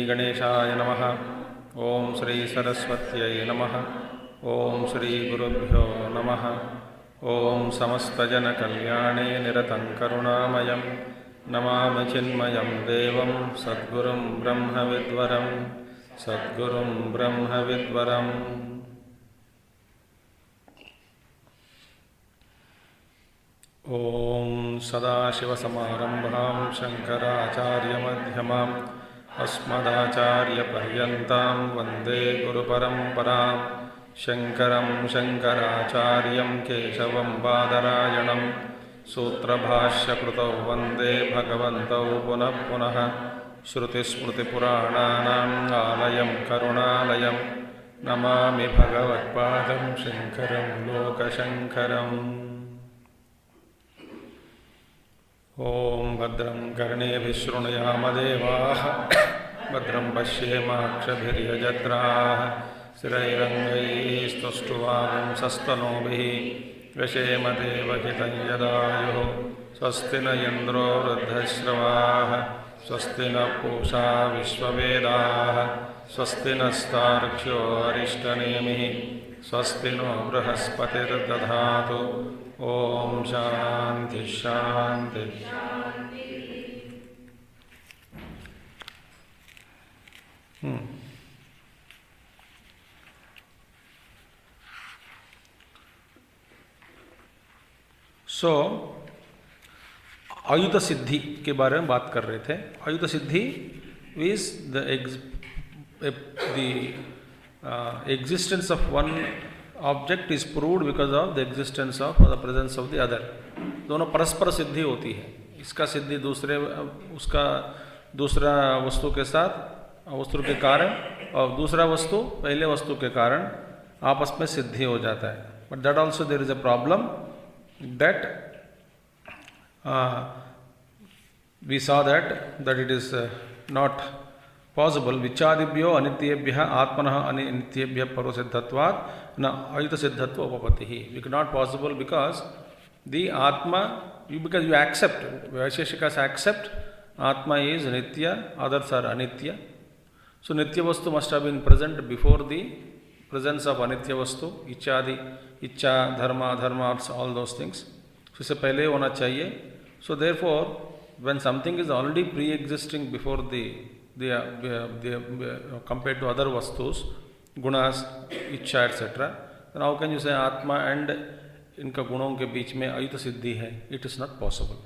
गणेशाय नमः। ओम श्री सरस्वत्यै नमः। ओम श्री गुरुभ्यो नमः। ओम समस्तजनकल्याणे निरतं करुणामयं नमामि चिन्मयं देवं सद्गुरुं ब्रह्मविद्वरं सद्गुरुं ब्रह्मविद्वरम्। ओम सदाशिवसमारम्भां शङ्कराचार्यमध्यमाम् अस्मदाचार्यपर्यन्तां वन्दे गुरुपरम्परां। शङ्करं शङ्कराचार्यं केशवं बादरायणं सूत्रभाष्यकृतौ वन्दे भगवन्तौ पुनः पुनः। श्रुतिस्मृतिपुराणानाम् आलयं करुणालयं नमामि भगवत्पादं शङ्करं लोकशङ्करम्। ओम भद्रं कर्णेभिः शृणुयामदेवाः भद्रं पश्येमाक्षभिर्यजत्राः स्थिरैरङ्गैस्तुष्टुवागुंसस्तनूभिः व्यशेमदेवहितं यदायुः। स्वस्ति न इन्द्रो वृद्धश्रवाः स्वस्ति न पूषा विश्ववेदाः स्वस्ति नस्तार्क्ष्यो अरिष्टनेमिः स्वस्ति नो बृहस्पतिर्दधातु। ओम शांति शांति। सो आयुत सिद्धि के बारे में बात कर रहे थे। आयुत सिद्धि is the existence of one object is proved because of the existence of the presence of the other. दोनों परस्पर सिद्धि होती है। इसका सिद्धि उसका दूसरा वस्तु के साथ वस्तु के कारण और दूसरा वस्तु पहले वस्तु के कारण आपस में सिद्धि हो जाता है। But that also there is a problem that we saw that it is not possible. विचादिभ्यो अनित्येभ्यः आत्मनः अनित्येभ्यः परसिद्धत्वात् न अयुत सिद्धत्व उपपत्तिः. We cannot possible because the Atma, because you accept, Vaisheshikas accept Atma is Nitya, others are Anitya. So Nitya Vastu must have been present before the presence of Anitya Vastu, Ichadi, Icha, Dharma, Dharmas, all those things. So इससे पहले होना चाहिए. So therefore, when something is already pre-existing before the compared to other vastus, gunas, ichha, etc., then how can you say Atma and इनका गुणों के बीच में अयुत सिद्धि है? It is not possible.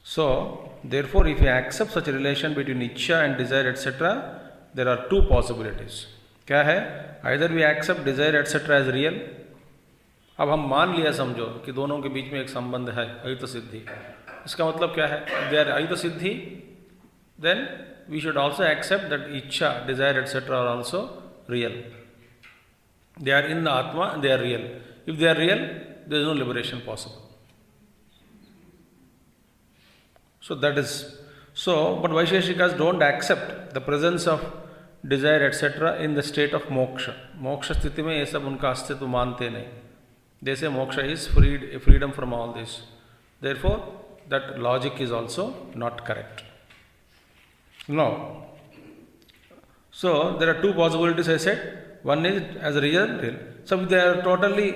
So therefore, if you accept such a relation between ichha and desire, etc., there are two possibilities. क्या है? Either we accept desire, etc., as real. अब हम मान लिया समझो कि दोनों के बीच में एक संबंध है, अयुत सिद्धि. इसका मतलब क्या है? They are अयुत Siddhi, then we should also accept that ichha, desire, etc. are also real. They are in the Atma and they are real. If they are real, there is no liberation possible. So that is so, but Vaisheshikas don't accept the presence of desire, etc. in the state of moksha. Moksha sthiti mein ye sab unka astitva mante nahi. They say moksha is freedom from all this. Therefore, that logic is also not correct. Now, so there are two possibilities I said. One is as real. So if they are totally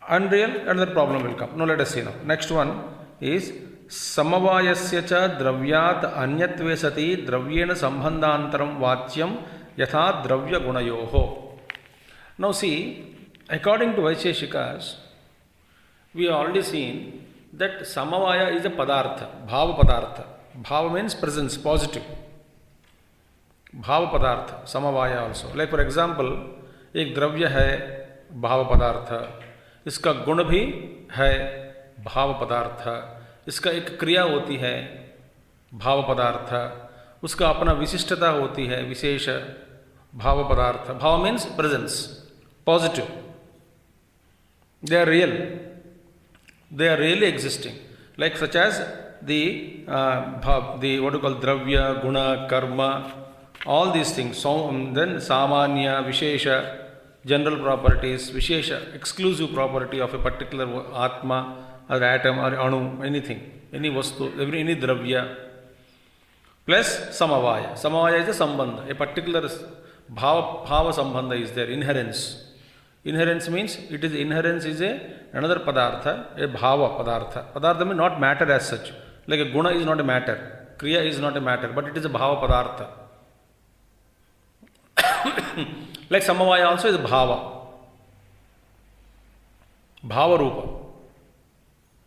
unreal, another problem will come. Now let us see now. Next one is samavayasya cha dravyat anyatve sati dravyena sambandhantaram vacyam yatha dravya gunayoho. Now see, according to Vaisheshikas, we have already seen that samavaya is a padartha, bhava padartha. Bhava means presence, positive. Bhava padartha, samavaya also. Like for example, एक द्रव्य है भाव पदार्थ, इसका गुण भी है भाव पदार्थ, इसका एक क्रिया होती है भाव पदार्थ, उसका अपना विशिष्टता होती है, विशेष भाव पदार्थ. भाव means presence, positive. They are real. They are really existing. Like such as the what do you call dravya, guna, karma, all these things. So then samanya, vishesha, general properties, vishesha, exclusive property of a particular atma or atom or anu, anything, any vastu, any dravya. Plus samavaya. Samavaya is a sambandha. A particular bhava sambandha is there, inherence. Inherence means inherence is another padartha, a bhava padartha. Padartha means not matter as such. Like a guna is not a matter, kriya is not a matter, but it is a bhava padartha. Like samavaya also is bhava. Bhava rupa.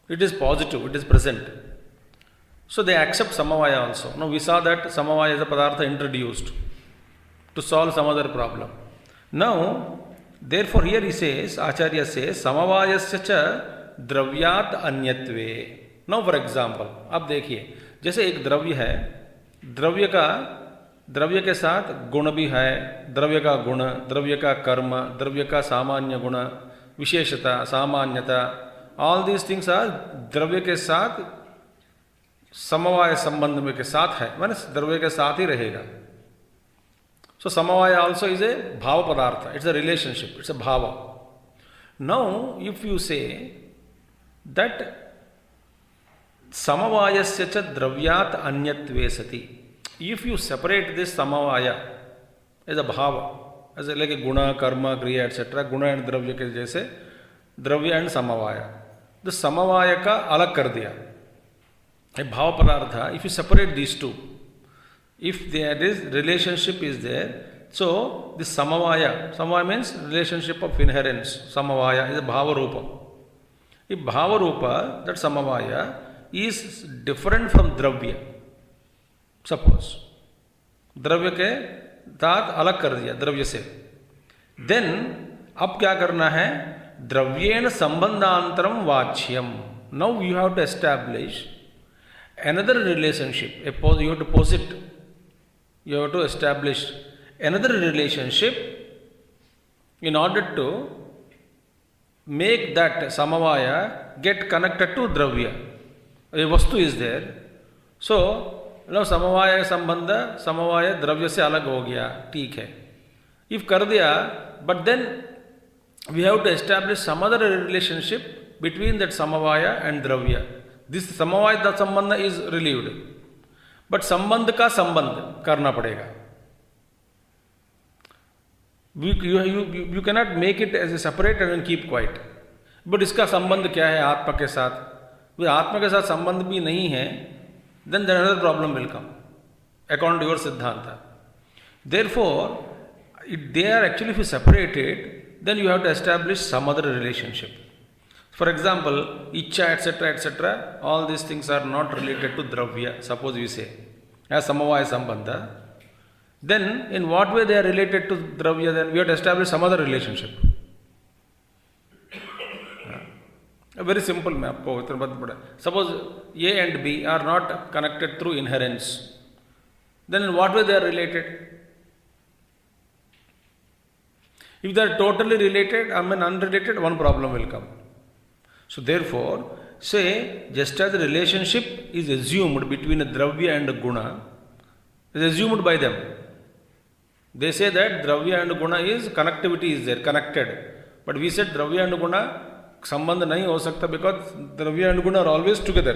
It is positive, it is present. So they accept samavaya also. Now we saw that samavaya is a padartha introduced to solve some other problem. Now, therefore here he says, Acharya says, samavayasya cha dravyat anyatve. Now for example, अब देखिए, जैसे एक द्रव्य है, द्रव्य के साथ गुण भी है, द्रव्य का गुण, द्रव्य का कर्म, द्रव्य का सामान्य गुण, विशेषता, सामान्यता, all these things are द्रव्य के साथ समवाय संबंध में के साथ है, माने द्रव्य के साथ ही रहेगा. So samavaya also is a bhava padartha. It's a relationship. It's a bhava. Now, if you say that samavayasya cha dravyat anyatve sati, if you separate this samavaya as a bhava, as like a guna, karma, kriya, etc., guna and dravya ke jaise, dravya and samavaya, the samavaya ka alag kar diya. A bhava padartha, if you separate these two, if there is relationship is there, so this samavaya means relationship of inherence. Samavaya is a bhava rupa. If bhava rupa, that samavaya is different from dravya. Suppose द्रव्य के साथ अलग कर दिया द्रव्य से, then अब क्या करना है? द्रव्येन संबंधांतरम वाच्यम. Now you have to establish another relationship. You have to posit. You have to establish another relationship in order to make that samavaya get connected to dravya. A vastu is there. So, now samavaya sambandha, samavaya dravya se alag ho gaya, theek hai. If kar diya, but then we have to establish some other relationship between that samavaya and dravya. This samavaya da sambandha is relieved. But संबंध का संबंध करना पड़ेगा. You cannot make it as a separate and keep quiet. But इसका संबंध क्या है आत्मा के साथ? आत्मा के साथ संबंध भी नहीं है, then another problem will come according to your सिद्धांत. Therefore they are actually if you separated, then you have to establish some other relationship. For example, icha, etc., all these things are not related to dravya, suppose we say, as samavaya sambandha. Then, in what way they are related to dravya? Then we have to establish some other relationship. Very simple, मैं आपको इतना बात पढ़ा. Suppose A and B are not connected through inherence. Then in what way they are related? If they are totally related, unrelated, one problem will come. So therefore, say, just as the relationship is assumed between a dravya and a guna, is assumed by them. They say that dravya and guna is connectivity is there, connected. But we said dravya and guna sambandha nahi ho sakta because dravya and guna are always together.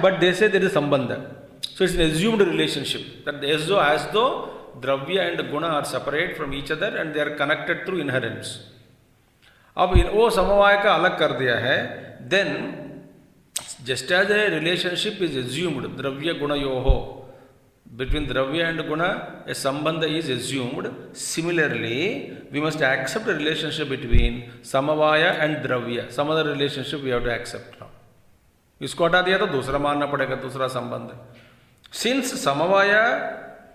But they say there is sambandha. So it's an assumed relationship. That as though dravya and guna are separate from each other and they are connected through inherence. अब वो समवाय का अलग कर दिया है. Then just as a relationship is assumed द्रव्य गुणयोः, बिटवीन द्रव्य एंड गुण ए संबंध is assumed. Similarly we must accept relationship between समवाय एंड द्रव्य. Some other relationship we have to accept. Now इसको हटा दिया तो दूसरा मानना पड़ेगा, दूसरा संबंध. सिंस समवाय,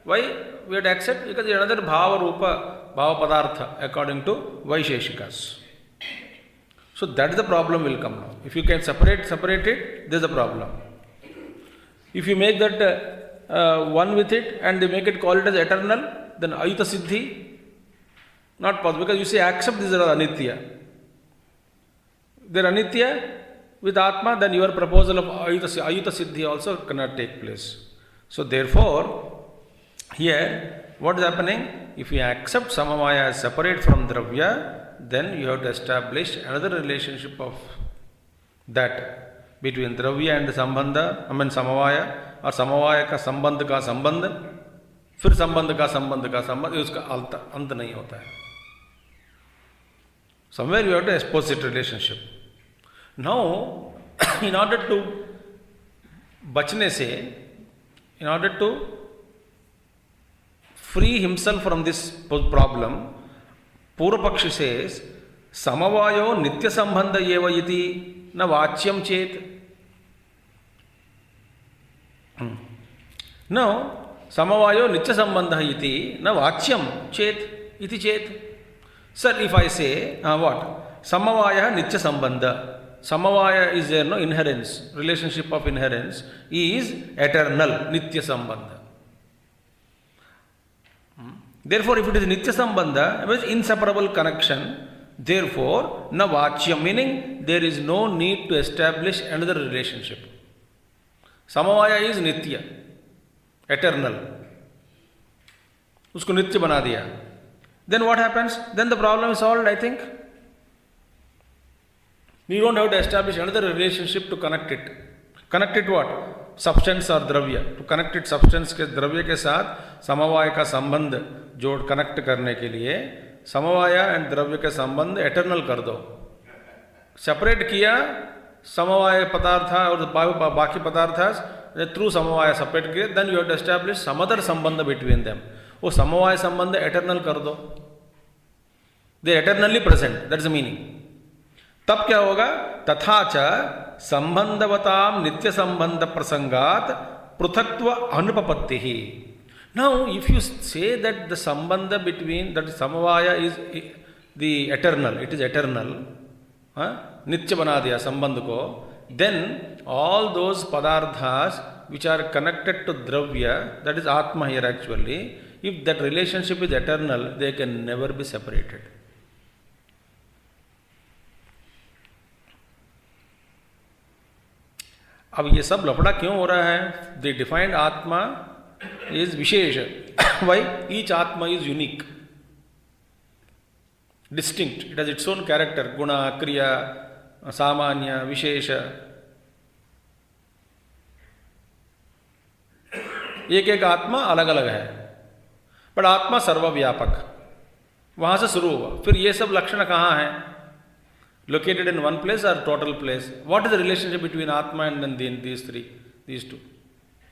why we have to accept? Because another bhava rupa, bhava padartha according to Vaisheshikas. So that is the problem will come now. If you can separate it, there is a problem. If you make that one with it and they make it call it as eternal, then Ayuta Siddhi, not possible, because you say accept these are anitya. They are anitya with Atma, then your proposal of Ayuta Siddhi also cannot take place. So therefore, here what is happening? If you accept Samavaya as separate from Dravya, then you have to establish another relationship of that between Dravya and Sambandha, Samavaya, और समवाय का संबंध फिर संबंध का संबंध उसका अंत नहीं होता है. Somewhere you have to expose relationship. Now, in order to बचने से, in order to free himself from this problem, पूर्व पक्ष says समवायो नित्य संबंध एव इति न वाच्यम चेत. Now, samavayo nitya sambandha iti na vachyam chet iti chet. Sir, if I say, what? Samavaya nitya sambandha. Samavaya is there, no inherence, relationship of inherence is eternal, nitya sambandha. Therefore, if it is nitya sambandha, it is inseparable connection. Therefore, na vachyam, meaning there is no need to establish another relationship. Samavaya is nitya, eternal. उसको नित्य बना दिया. Then what happens? Then the problem is solved, I think. We don't have to establish another relationship to connect it. Connect it what? Substance or dravya. To connect it substance के द्रव्य के साथ समवाय का संबंध जोड़ कनेक्ट करने के लिए समवाय एंड द्रव्य के संबंध एटर्नल कर दो. सेपरेट किया समवाय पदार्थ और बाकी पदार्थ थ्रू समवाय सेपरेट किए, then you have to establish some other संबंध बिटवीन देम. वो समवाय संबंध एटर्नल कर दो. They eternally present, that is the meaning. तब क्या होगा? तथा च संबंधवताम नित्य संबंध प्रसंगात पृथक्त्व अनुपपत्ति ही. Now if you say that the संबंध बिटवीन दैट समवाय is the eternal, it is eternal, नित्य बना दिया संबंध को, then all those padarthas which are connected to dravya, that is atma here actually, if that relationship is eternal, they can never be separated. अब ये सब लफड़ा क्यों हो रहा है? They defined atma is vishesha. Why? Each atma is unique, distinct. It has its own character, guna, kriya, सामान्य, विशेष. एक एक आत्मा अलग अलग है, पर आत्मा सर्वव्यापक. वहां से शुरू हुआ. फिर ये सब लक्षण कहाँ हैं? Located in one place or total place? What is the relationship between atma and then these two?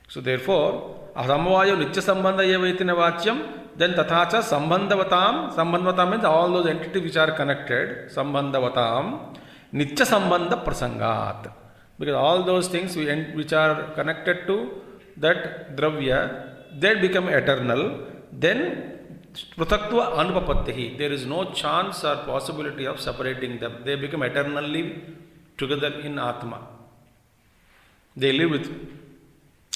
So therefore, samavayo nitya sambandha eva iti na vachyam. Then tathacha sambandhavatam means all those entities which are connected, sambandhavatam nitya sambandha prasangat, because all those things which are connected to that dravya, they become eternal. Then pruthakva anupapattihi, there is no chance or possibility of separating them. They become eternally together in atma. They live with,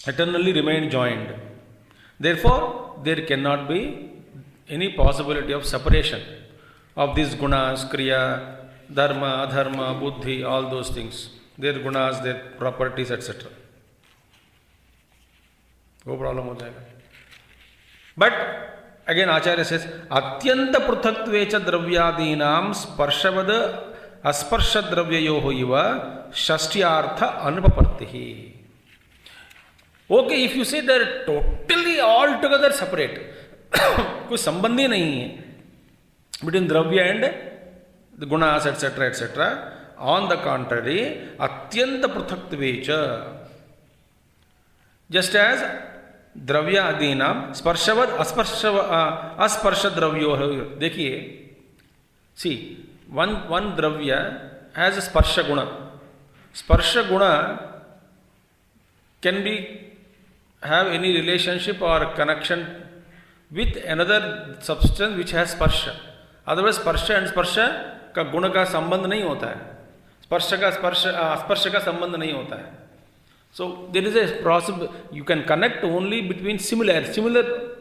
eternally remain joined. Therefore, there cannot be any possibility of separation of these gunas, kriya, dharma, adharma, buddhi, all those things, their gunas, their properties, etc. वो problem हो जाएगा. But again Acharya says अत्यंत पृथक्त्वे च द्रव्यादीनां स्पर्शवद अस्पर्श द्रव्ययोः इव षष्ट्यार्थ अनुपपत्तिः. Okay, if you say they are totally all together separate, कोई संबंध ही नहीं है between द्रव्य and the gunas, etc., etc. On the contrary, atyanta pruthaktveča, just as dravya adinam sparshavad asparsha dravyo. देखिए, see, one dravya has a sparsha guna. Sparsha guna can have any relationship or connection with another substance which has sparsha. Otherwise, sparsha and sparsha का गुण का संबंध नहीं होता है. स्पर्श का संबंध नहीं होता है. So there is a possible, you can connect only between similar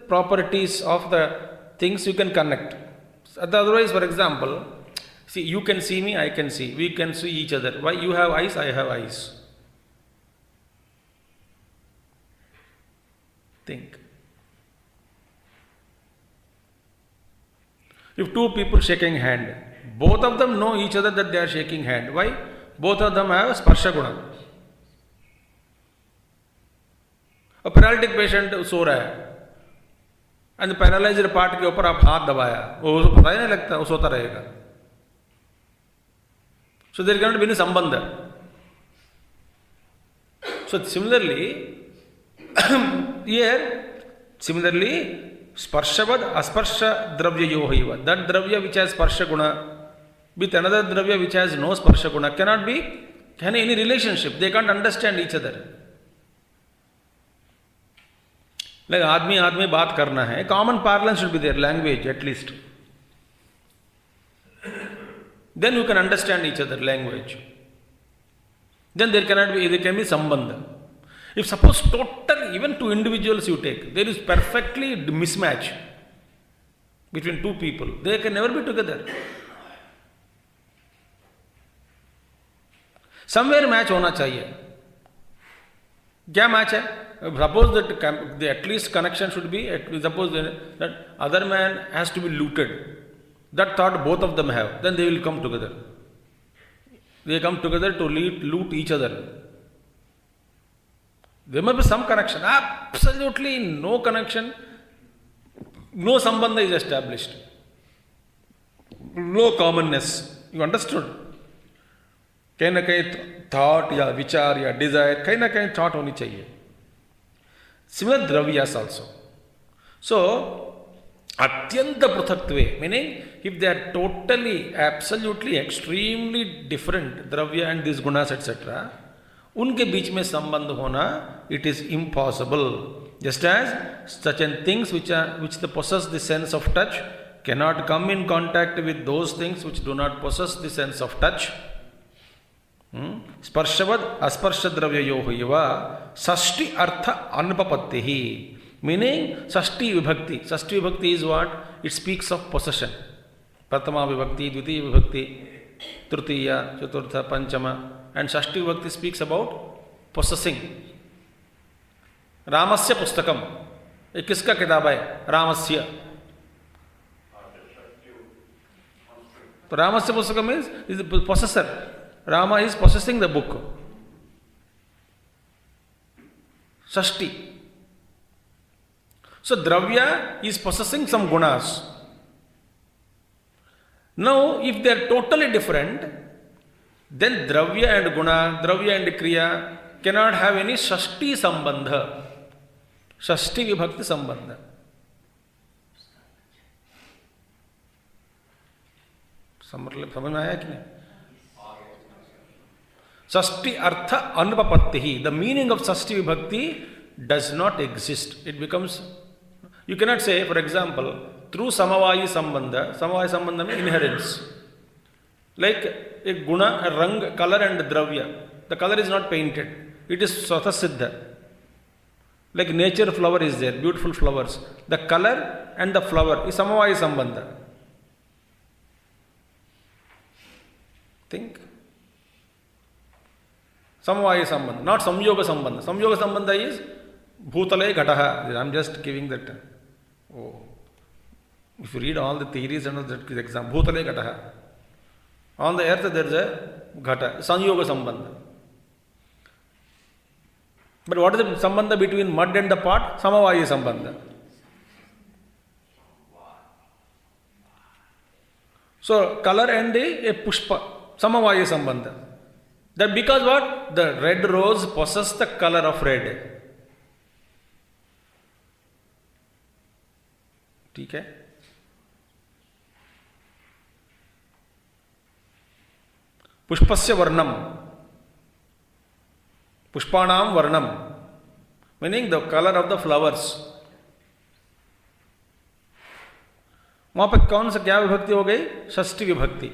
properties of the things you can connect. Otherwise, for example, see, you can see me, I can see, we can see each other. Why? You have eyes, I have eyes. Think. If two people shaking hand, both of them know each other that they are shaking hand. Why? Both of them have sparsha guna. A paralytic patient सो रहा है and the paralyzed part के ऊपर आप हाथ दबाया, वो उसको पता ही नहीं लगता, वो सोता रहेगा. So there cannot be any sambandha. So similarly, here, sparshabad asparsha dravya yohiva. That dravya which has sparsha guna with another dravya which has no sparsha guna cannot be any relationship. They can't understand each other. Like आदमी बात करना है, common parlance should be there, language at least. Then you can understand each other language. Then there can be sambandha. If suppose total, even two individuals you take, there is perfectly mismatch between two people. They can never be together. Somewhere match होना चाहिए. क्या match है? Suppose that the at least connection should be, suppose that other man has to be looted. That thought both of them have. Then they will come together. They come together to loot each other. There must be some connection. Absolutely no connection. No sambandha is established. No commonness. You understood? कहीं ना कहीं thought या विचार या desire कहीं ना कहीं thought होनी चाहिए. Similar dravyas also. So, atyanta pruthakve, meaning if they are totally, absolutely, extremely different, dravya and these gunas, etc., उनके बीच में संबंध होना, it is impossible. Just as certain things which possess the sense of touch cannot come in contact with those things which do not possess the sense of touch. Sparshavad asparsha dravyayoh iva sashti artha anupapattihi, meaning sashti vibhakti. Sashti vibhakti is what? It speaks of possession. Pratama vibhakti, dvitiya vibhakti, tritiya, chaturtha, panchama, and shashti vibhakti speaks about possessing. Ramasya pustakam. ये किसका किताब है? रामस्य. तो रामस्य पुस्तकम means is the possessor. Rama is possessing the book. Shashti. So dravya is possessing some gunas. Now, if they are totally different, then dravya and guna, dravya and kriya cannot have any shashti sambandha. Shashti vibhakti sambandha. समझ में आया कि नहीं? Sashti artha anupapattihi. The meaning of Sashti vibhakti does not exist. It becomes, you cannot say, for example, through samavayi sambandha means inherence. Like a guna, a rang, color and dravya. The color is not painted. It is swatha siddha. Like nature flower is there, beautiful flowers. The color and the flower is samavayi sambandha. Think. Samvaya sambandha, not samyoga sambandha. Samyoga sambandha is bhutale ghataha. I am just giving that. Oh, if you read all the theories and that exam, bhutale ghataha. On the earth there is a ghata, samyoga sambandha. But what is the sambandha between mud and the pot? Samavaya sambandha. So color and a pushpa, samavaya sambandha. That because what? The red rose possesses the color of red. ठीक है? पुष्पस्य वर्णम, पुष्पाणाम वर्णम, meaning the color of the flowers. वहां पे कौन सा क्या विभक्ति हो गई? षष्ठी विभक्ति.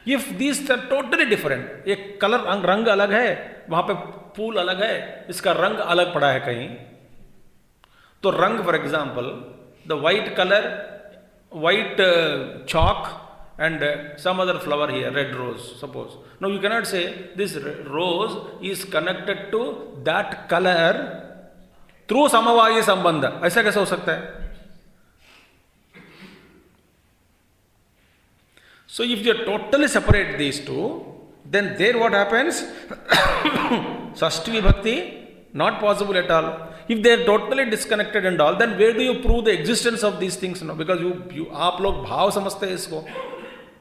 If these are totally different, एक कलर रंग अलग है, वहां पे फूल अलग है, इसका रंग अलग पड़ा है कहीं, तो रंग for example the white colour, white chalk and some other flower here, red rose, suppose. Now you cannot say this rose is connected to that color through samavaya sambandha. ऐसा कैसे हो सकता है? So if you totally separate these two, then there what happens? Sashti vibhakti, not possible at all. If they are totally disconnected and all, then where do you prove the existence of these things? No? Because you आप लोग भाव समझते हैं इसको,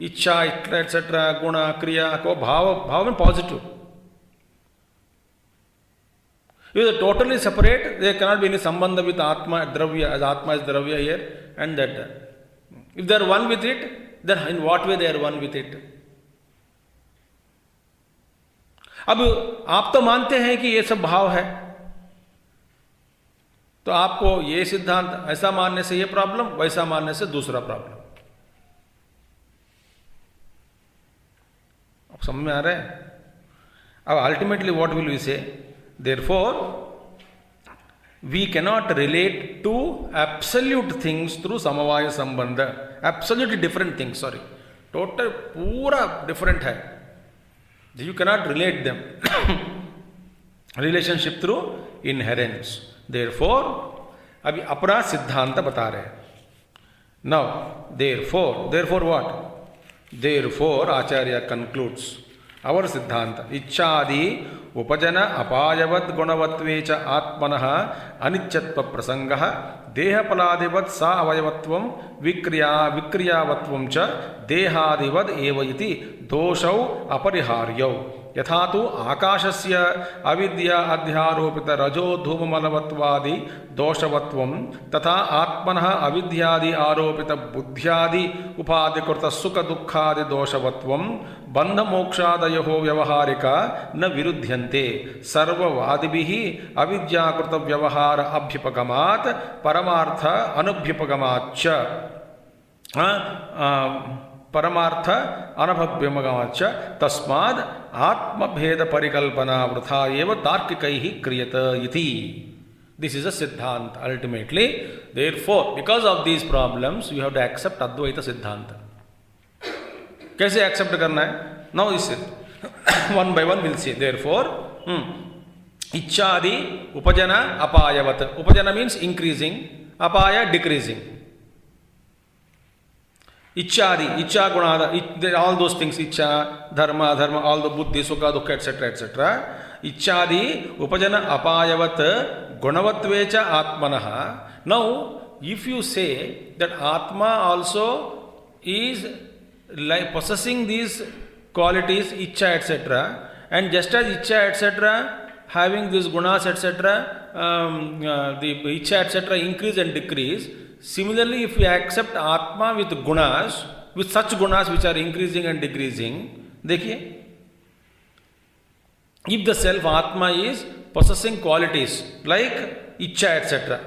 इच्छा etc. गुण क्रिया को भाव में positive. If they are totally separate, there cannot be any sambandha with atma dravya, as atma is dravya here and that. If they are one with it, then in what way they are one with it? अब आप तो मानते हैं कि ये सब भाव है, तो आपको ये सिद्धांत ऐसा मानने से ये प्रॉब्लम, वैसा मानने से दूसरा प्रॉब्लम. अब समझ में आ रहा है? अब ultimately what will we say? Therefore we cannot relate to absolute things through समवाय संबंध. Absolutely different things, sorry, total पूरा डिफरेंट है. You cannot relate them. Relationship through inherence. Therefore अभी अपना सिद्धांत बता रहे हैं. Now therefore what? Therefore Acharya concludes our सिद्धांत. इच्छादि उपजन अपायवत् गुणवत्वे च आत्मनः अनित्यत्व प्रसंगः देहफलादिवत् सा अवयवत्वं विक्रियावत्वं च देहादिवद् एव इति दोषौ अपरिहार्यौ. यथा तु आकाशस्य अविद्या अध्यारोपित रजो धूममलवत्वादि दोषवत्वं तथा आत्मनः अविद्यादि आरोपित बुद्ध्यादि उपाधिकृत सुख दुःखादि दोषवत्वं बंध मोक्षादयोः व्यवहारिक न विरुध्यन्ते. सर्ववादिभिः अविद्याकृत व्यवहार अभ्युपगमात् परमार्थ अनभ्युपगमाच्च परमार्थ अनभ्युपगमाच्च तस्माद् आत्मभेद परिकल्पना वृथा एव तार्किकैः क्रियते इति. This is a siddhanta ultimately. Therefore, because of these problems, you have to accept Advaita Siddhanta. कैसे accept करना है? Now this is one by one we'll see. Therefore, इच्छादि उपजना अपायवत. उपजना means increasing, apaya decreasing. Ichchadi, ichcha gunada, all those things, ichcha, dharma, all the buddhi, sukha, dukkha, etc., etc. Ichchadi, upajana, apayavat, gunavatvecha atmanaha. Now, if you say that Atma also is like possessing these qualities, ichcha, etc., and just as ichcha, etc., having these gunas, etc., the ichcha, etc., increase and decrease. Similarly, if we accept Atma with gunas, with such gunas which are increasing and decreasing, देखिए, if the self Atma is possessing qualities like Ichcha, etc.,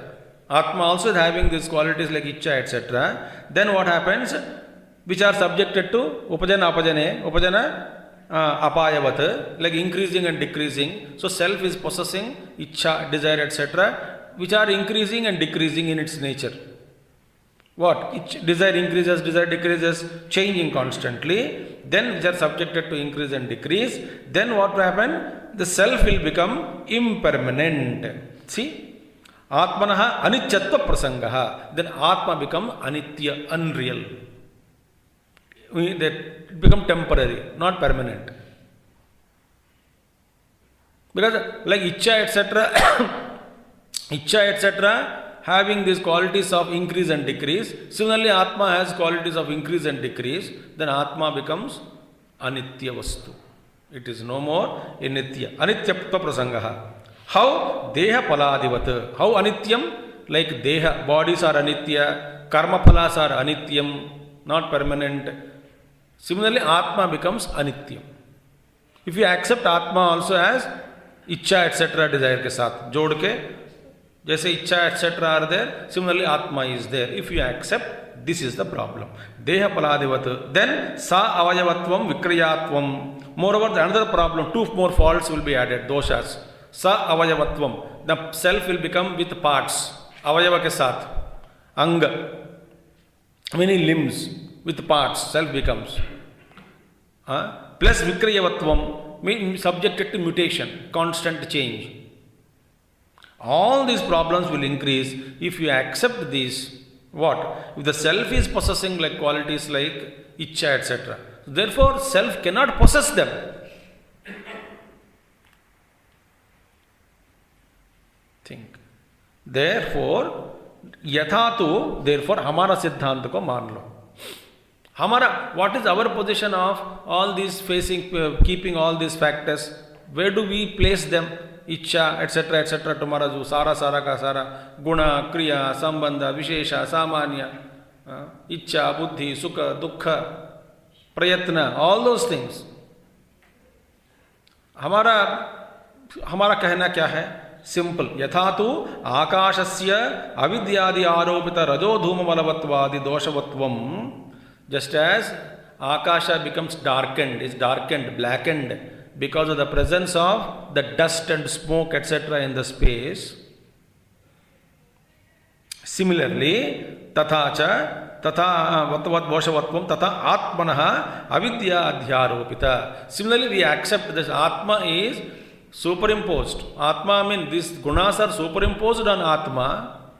Atma also is having these qualities like Ichcha, etc., then what happens? Which are subjected to Upajana, Apajane, Upajana, Apayavat, like increasing and decreasing. So self is possessing Ichcha, desire, etc., which are increasing and decreasing in its nature. What? Desire increases, desire decreases, changing constantly. Then which are subjected to increase and decrease. Then what will happen? The self will become impermanent. See? Atmanaha anichyatva prasangaha. Then Atma become anitya, unreal. They become temporary, not permanent. Because like Ichcha, etc., having these qualities of increase and decrease. Similarly, Atma has qualities of increase and decrease. Then Atma becomes anitya vastu. It is no more a nitya. Anityapta prasangaha. How? Deha paladivat. How anityam? Like deha, bodies are anitya, karma phalas are anityam, not permanent. Similarly, Atma becomes anityam. If you accept Atma also as इच्छा etc. desire के साथ जोड़ के, जैसे इच्छा etc. are there, similarly Atma is there. If you accept, This is the problem. Deha paladivat. Then sa avayavatvam vikriyatvam. Moreover, another problem, two more faults will be added, doshas. Sa avayavatvam. The self will become with parts. Avayava ke saath. Anga. Many limbs with parts, self becomes. Plus vikriyavatvam, subjected to mutation, constant change. All these problems will increase if you accept these. What? If the self is possessing like qualities like ichcha, etc. Therefore, self cannot possess them. Think. Therefore, yathatu, therefore, hamara siddhanta ko maan lo. Hamara, what is our position of all these keeping all these factors? Where do we place them? Ichcha, etc., tomorrow jo sara ka sara, guna, kriya, sambandha, vishesha, samanya, ichcha, buddhi, sukha, dukkha, prayatna, all those things. हमारा कहना क्या है? Simple. यथा तो आकाशस्य अविद्यादि आरोपित रजो धूम बलवत्वादि दोषवत्वम. Just as Akasha becomes darkened, is darkened, blackened because of the presence of the dust and smoke, etc. in the space. Similarly, tatha doshavatvam tatha atmanaha avidya adhyaropita. Similarly, we accept this Atma is superimposed. Atma means these gunas are superimposed on Atma,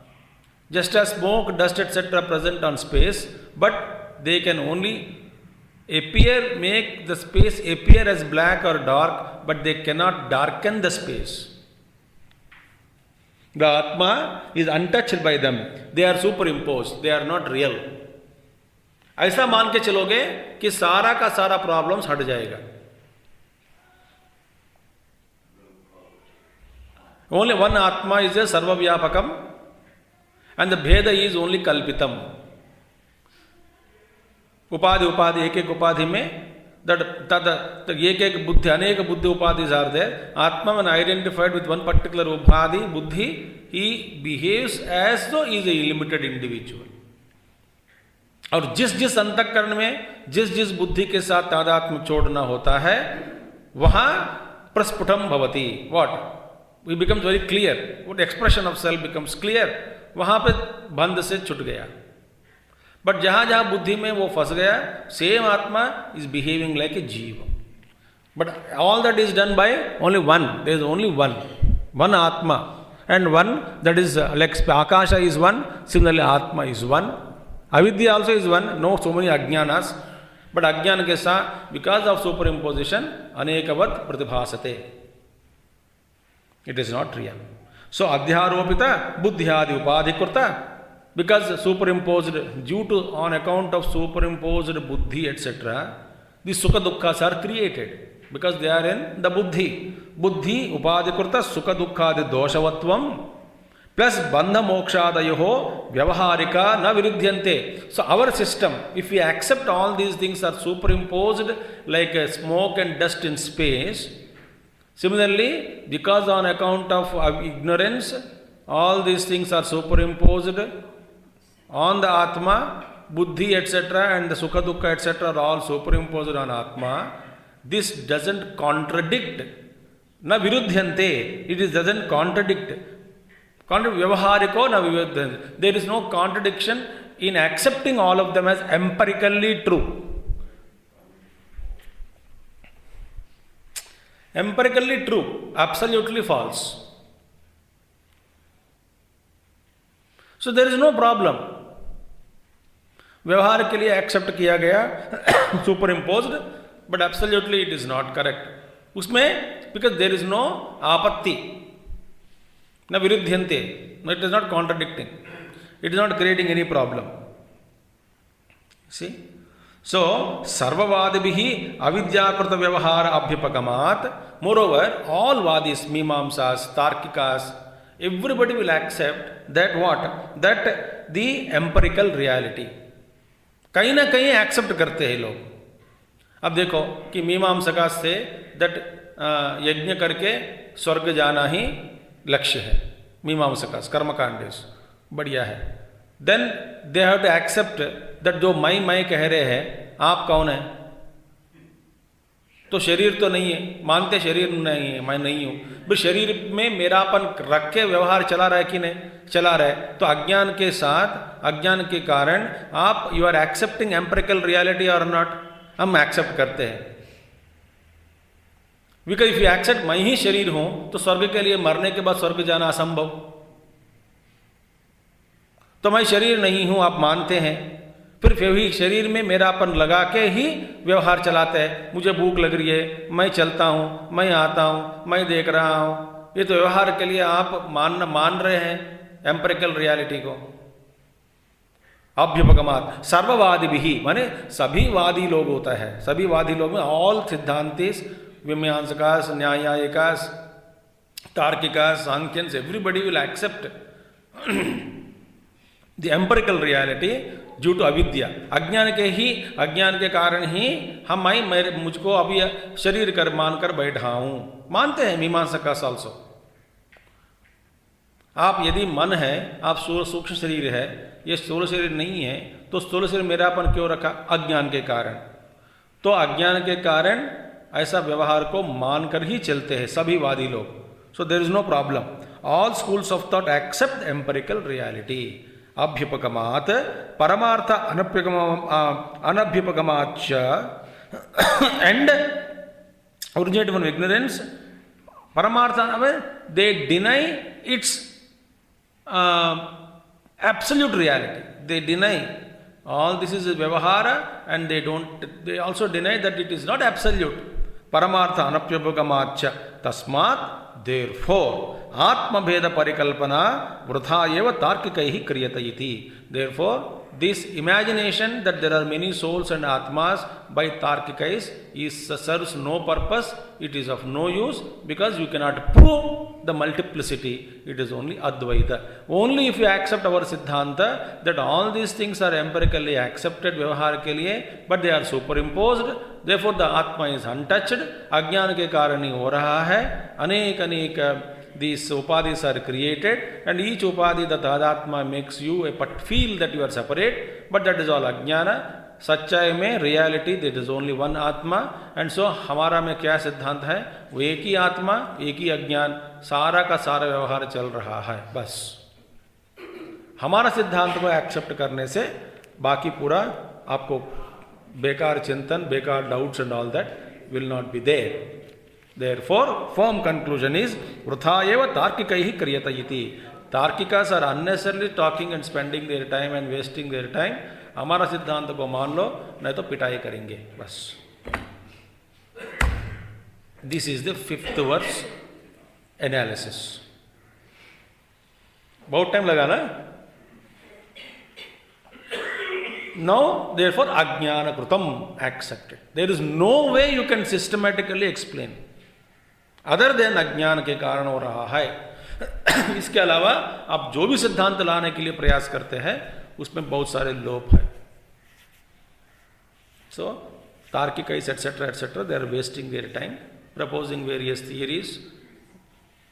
just as smoke, dust, etc. present on space, but they can only make the space appear as black or dark, but they cannot darken the space. The Atma is untouched by them. They are superimposed. They are not real. ऐसा मान के चलोगे कि सारा का सारा problems हट जाएगा. Only one Atma is a sarvavyapakam and the Bheda is only kalpitam. उपाधि एक एक उपाधि में that एक बुद्धि अनेक बुद्धि उपाधि are there. Atma, when identified with one particular upadhi buddhi, he behaves as though he is a limited individual. और जिस अंतःकरण में जिस बुद्धि के साथ तादात्म्य छोड़ना होता है वहां प्रस्फुटम भवति. What? It becomes very clear. What expression of self becomes clear. वहां पे बंध से छूट गया. But जहां बुद्धि में वो फंस गया, same Atma is behaving like a jiva. But all that is done by only one. There is only one Atma, and one that is like Akasha is one. Similarly, Atma is one. Avidya also is one. No, so many ajnanas. But ajnana ke saath, because of superimposition, anekavat pratibhasate. It is not real. So adhyaropita buddhyadi upadhikrita. Because superimposed, on account of superimposed buddhi, etc., the sukha dukkhas are created. Because they are in the buddhi. Buddhi upadhikrita sukha dukkhadi doshavatvam plus bandha mokshadayoho vyavaharika na viruddhyante. So our system, if we accept all these things are superimposed like smoke and dust in space, similarly, because on account of ignorance, all these things are superimposed on the Atma, buddhi, etc., and the sukha dukkha, etc., are all superimposed on Atma. This doesn't contradict. Na viruddhyante. It doesn't contradict. Vyavahariko na viruddhyante. There is no contradiction in accepting all of them as empirically true. Empirically true. Absolutely false. So there is no problem. व्यवहार के लिए accept किया गया superimposed, but absolutely it is not correct. उसमें because there is no आपत्ति, न विरुद्ध्यन्ते, it is not contradicting, it is not creating any problem. See so सर्ववादिभिः अविद्याकृत व्यवहार अभ्युपगमात्. मोरोवर ऑल वादिस, मीमांसास, तार्किकास, everybody will accept that what? That the empirical reality. कहीं ना कहीं एक्सेप्ट करते हैं लोग. अब देखो कि मीमांसका से दैट यज्ञ करके स्वर्ग जाना ही लक्ष्य है. मीमांसका कर्मकांडेस बढ़िया है. Then they have to accept that जो मैं कह रहे हैं, आप कौन है? तो शरीर तो नहीं है, मानते शरीर नहीं है, मैं नहीं हूं। फिर शरीर में मेरापन रख के व्यवहार चला रहा है कि नहीं चला रहा है? तो अज्ञान के साथ, अज्ञान के कारण आप you are accepting empirical reality और नॉट? हम एक्सेप्ट करते हैं, बिकॉज इफ यू एक्सेप्ट मैं ही शरीर हूं तो स्वर्ग के लिए मरने के बाद स्वर्ग जाना असंभव। तो मैं शरीर नहीं हूं आप मानते हैं, फिर भी शरीर में मेरापन लगा के ही व्यवहार चलाते हैं। मुझे भूख लग रही है, मैं चलता हूं, मैं आता हूं, मैं देख रहा हूं। ये तो व्यवहार के लिए आप मान रहे हैं एम्पिरिकल रियलिटी को। अभ्युपगमात् सर्ववादी भी, माने सभी वादी लोग होता है, सभी वादी लोग में ऑल सिद्धांतिस, मीमांसकास, न्यायिकास, तार्किकास, सांख्यंस, everybody will accept the empirical reality due to अविद्या। अज्ञान के कारण ही हम मुझको अभी शरीर कर मानकर बैठा हूं, मानते हैं मीमांसकास आल्सो। आप यदि मन है, आप सूक्ष्म शरीर है, ये स्थूल शरीर नहीं है, तो स्थूल शरीर मेरापन क्यों रखा? अज्ञान के कारण। तो अज्ञान के कारण ऐसा व्यवहार को मानकर ही चलते हैं सभी वादी लोग। So there is no problem, all schools of thought accept empirical reality. अभ्युपगमात् परमार्थ अनभ्युपगमाच्च and originated from ignorance. Paramartha, they deny its absolute reality. They deny all this is vyavahara, and they also deny that it is not absolute. Paramartha anapyabhagamacha tasmat, therefore atma bheda parikalpana vrutha eva tarkikaihi kriyata iti. Therefore this imagination that there are many souls and atmas by tarkikais serves no purpose. It is of no use, because you cannot prove the multiplicity. It is only Advaita. Only if you accept our Siddhanta that all these things are empirically accepted व्यवहार के लिए, but they are superimposed, therefore the Atma is untouched. अज्ञान के कारण ही हो रहा है। अनेक these upadhis are created, and each upadhi, the tadatma, makes you feel that you are separate, but that is all ajnana. सच्चाई में reality that is only one आत्मा, एंड सो हमारा में क्या सिद्धांत है? वो एक ही आत्मा, एक ही अज्ञान, सारा का सारा व्यवहार चल रहा है। बस हमारा सिद्धांत को एक्सेप्ट करने से बाकी पूरा आपको बेकार चिंतन, बेकार doubts and all that will not be there. Therefore, firm conclusion is vrutha eva tarkikaihi kriyata iti. Tarkikas are unnecessarily talking and spending their time and wasting their time. हमारा सिद्धांत को मान लो, नहीं तो पिटाई करेंगे बस। This is the 5th verse analysis. बहुत टाइम लगा ना? Now, therefore, ajnana krutam accepted. There is no way you can systematically explain. Other than अज्ञान के कारण हो रहा है। इसके अलावा आप जो भी सिद्धांत लाने के लिए प्रयास करते हैं उसमें बहुत सारे लोप है। सो तार्किकाइस etcetera they are wasting their time proposing various theories,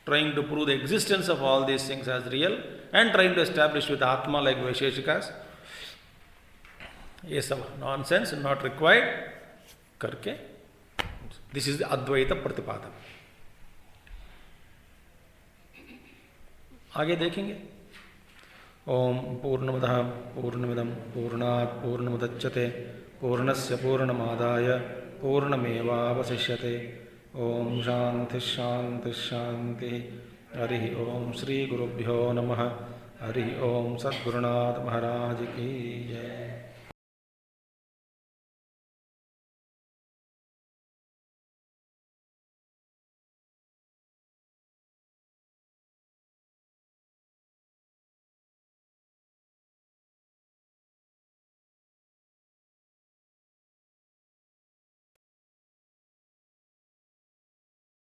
trying to prove the existence of all these things as real, and trying to establish with आत्मा लाइक वैशेषिकास। ये सब नॉनसेंस, नॉट रिक्वायर्ड करके, दिस इज द अद्वैत प्रतिपादन। आगे देखेंगे। ओम पूर्णमदः पूर्णमिदं पूर्णात् पूर्णमुदच्यते पूर्णस्य पूर्णमादाय पूर्णमेवावशिष्यते। ओम शांति शांति शांति। हरि ओम श्री गुरुभ्यो नमः। हरि ओम सद्गुरुनाथ महाराज की जय।